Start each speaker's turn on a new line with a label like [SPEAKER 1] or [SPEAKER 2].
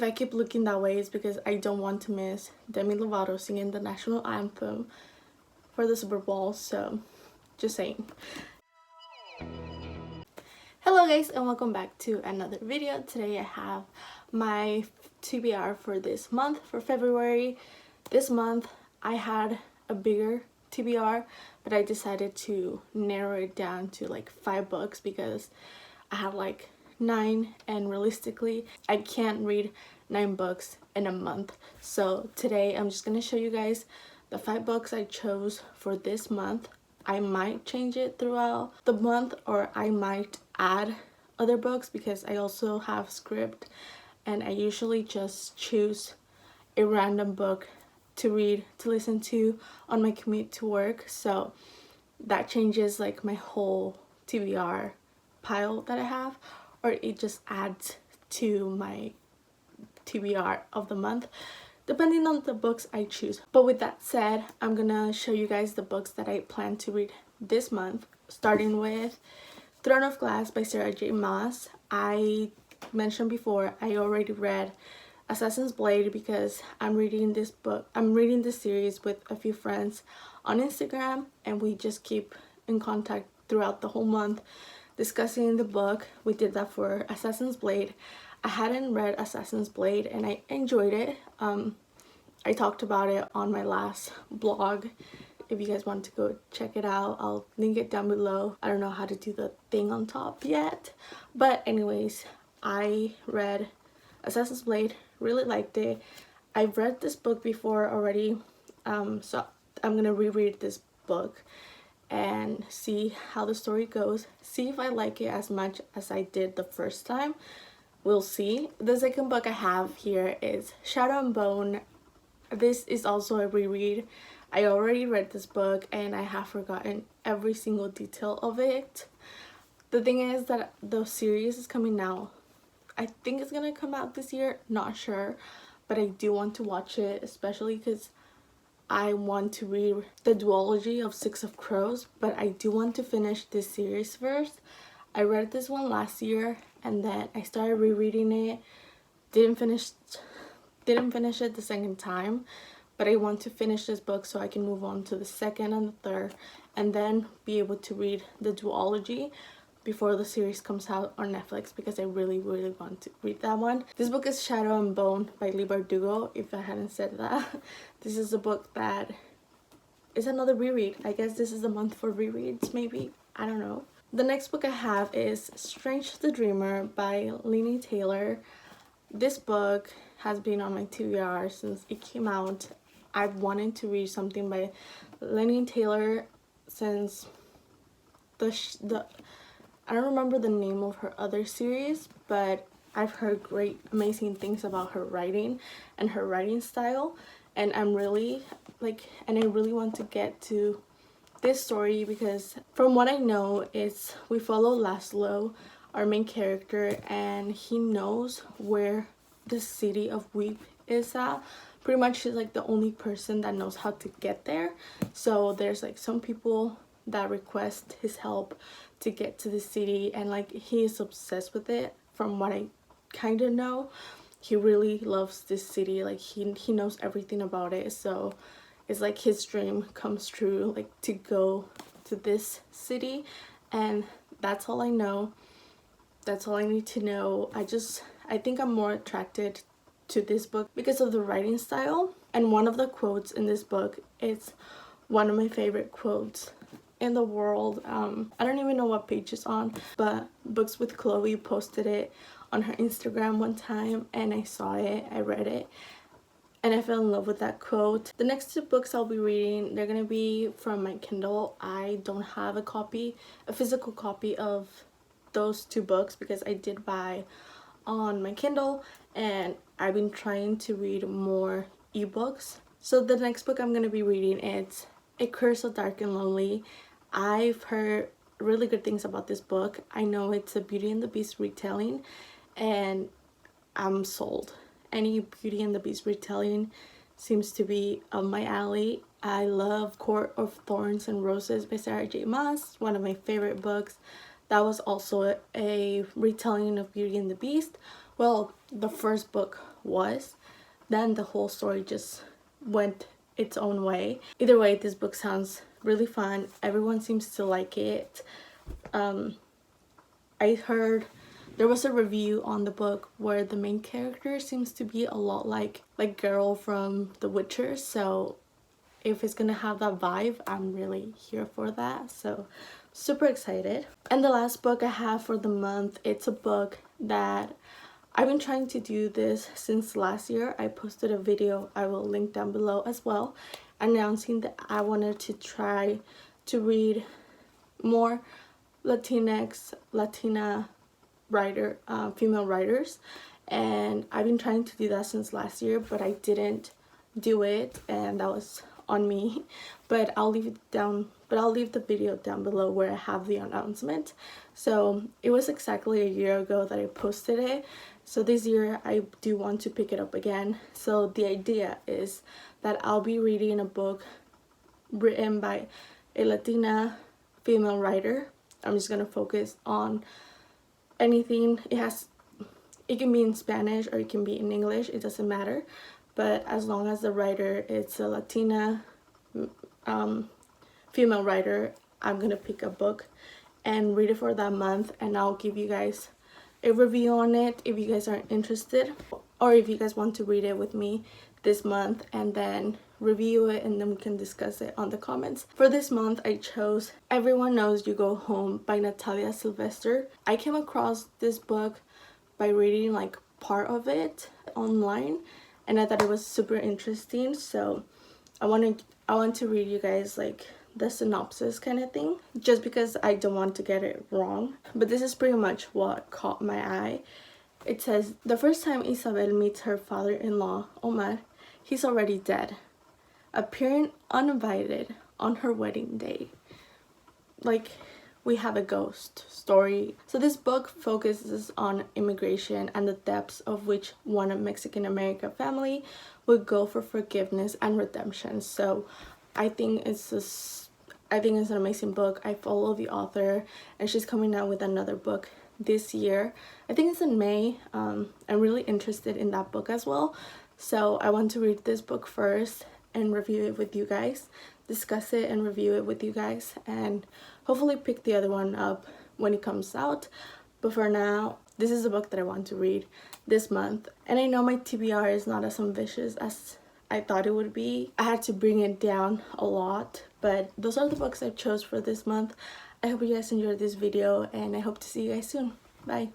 [SPEAKER 1] If I keep looking that way, it's because I don't want to miss Demi Lovato singing the national anthem for the Super Bowl, so just saying. Hello guys, and welcome back to another video. Today I have my TBR for this month, for February. This month I had a bigger TBR, but I decided to narrow it down to like 5 books because I have like 9, and realistically I can't read 9 books in a month. So today I'm just gonna show you guys the 5 books I chose for this month. I might change it throughout the month, or I might add other books because I also have script, and I usually just choose a random book to read, to listen to on my commute to work. So that changes like my whole TBR pile that I have, or it just adds to my TBR of the month, depending on the books I choose. But with that said, I'm gonna show you guys the books that I plan to read this month, starting with Throne of Glass by Sarah J. Maas. I mentioned before I already read Assassin's Blade because I'm reading this series with a few friends on Instagram, and we just keep in contact throughout the whole month discussing the book. We did that for Assassin's Blade. I hadn't read Assassin's Blade and I enjoyed it. I talked about it on my last blog. If you guys want to go check it out, I'll link it down below. I don't know how to do the thing on top yet, but anyways, I read Assassin's Blade, really liked it. I've read this book before already, so I'm gonna reread this book and see how the story goes, see if I like it as much as I did the first time. We'll see. The second book I have here is Shadow and Bone. This is also a reread. I already read this book and I have forgotten every single detail of it. The thing is that the series is coming now. I think it's gonna come out this year, not sure, but I do want to watch it, especially because I want to read the duology of Six of Crows, but I do want to finish this series first. I read this one last year and then I started rereading it. Didn't finish it the second time, but I want to finish this book so I can move on to the second and the third, and then be able to read the duology before the series comes out on Netflix, because I really want to read that one. This book is Shadow and Bone by Leigh Bardugo, if I hadn't said that. This is a book that is another reread. I guess this is the month for rereads, maybe. I don't know. The next book I have is Strange the Dreamer by Laini Taylor. This book has been on my TBR since it came out. I've wanted to read something by Laini Taylor since I don't remember the name of her other series, but I've heard great, amazing things about her writing and her writing style, and I really want to get to this story because from what I know is we follow Laszlo, our main character, and he knows where the city of Weep is at. Pretty much he's like the only person that knows how to get there. So there's like some people that request his help to get to the city, and like he is obsessed with it. From what I kind of know, he really loves this city. Like he knows everything about it, so it's like his dream comes true, like to go to this city. And that's all I know. That's all I need to know. I think I'm more attracted to this book because of the writing style, and one of the quotes in this book is one of my favorite quotes in the world. I don't even know what page it's on, but Books with Chloe posted it on her Instagram one time, and I saw it, I read it, and I fell in love with that quote. The next 2 books I'll be reading, they're gonna be from my Kindle. I don't have a physical copy of those 2 books because I did buy on my Kindle, and I've been trying to read more ebooks. So the next book I'm gonna be reading is A Curse of Dark and Lonely. I've heard really good things about this book. I know it's a Beauty and the Beast retelling, and I'm sold. Any Beauty and the Beast retelling seems to be up my alley. I love Court of Thorns and Roses by Sarah J. Maas, one of my favorite books. That was also a retelling of Beauty and the Beast. Well, the first book was, then the whole story just went its own way. Either way, this book sounds really fun. Everyone seems to like it. I heard there was a review on the book where the main character seems to be a lot like girl from The Witcher, so if it's gonna have that vibe, I'm really here for that. So super excited. And the last book I have for the month, it's a book that I've been trying to do this since last year. I posted a video, I will link down below as well, announcing that I wanted to try to read more Latina writer, female writers, and I've been trying to do that since last year, but I didn't do it, and that was on me. But I'll leave the video down below where I have the announcement. So it was exactly a year ago that I posted it, so this year I do want to pick it up again. So the idea is that I'll be reading a book written by a Latina female writer. I'm just gonna focus on anything. It can be in Spanish or it can be in English, it doesn't matter, but as long as the writer is a Latina female writer, I'm gonna pick a book and read it for that month, and I'll give you guys a review on it if you guys are interested, or if you guys want to read it with me this month and then review it, and then we can discuss it on the comments. For this month I chose Everyone Knows You Go Home by Natalia Sylvester. I came across this book by reading like part of it online, and I thought it was super interesting, so I want to read you guys like the synopsis kind of thing, just because I don't want to get it wrong. But this is pretty much what caught my eye. It says, the first time Isabel meets her father-in-law, Omar, he's already dead, appearing uninvited on her wedding day. Like, we have a ghost story. So this book focuses on immigration and the depths of which one Mexican-American family would go for forgiveness and redemption. So I think it's an amazing book. I follow the author, and she's coming out with another book this year. I think it's in May. I'm really interested in that book as well. So I want to read this book first and review it with you guys, discuss it and review it with you guys, and hopefully pick the other one up when it comes out. But for now, this is a book that I want to read this month. And I know my TBR is not as ambitious as I thought it would be. I had to bring it down a lot, but those are the books I chose for this month. I hope you guys enjoyed this video, and I hope to see you guys soon. Bye.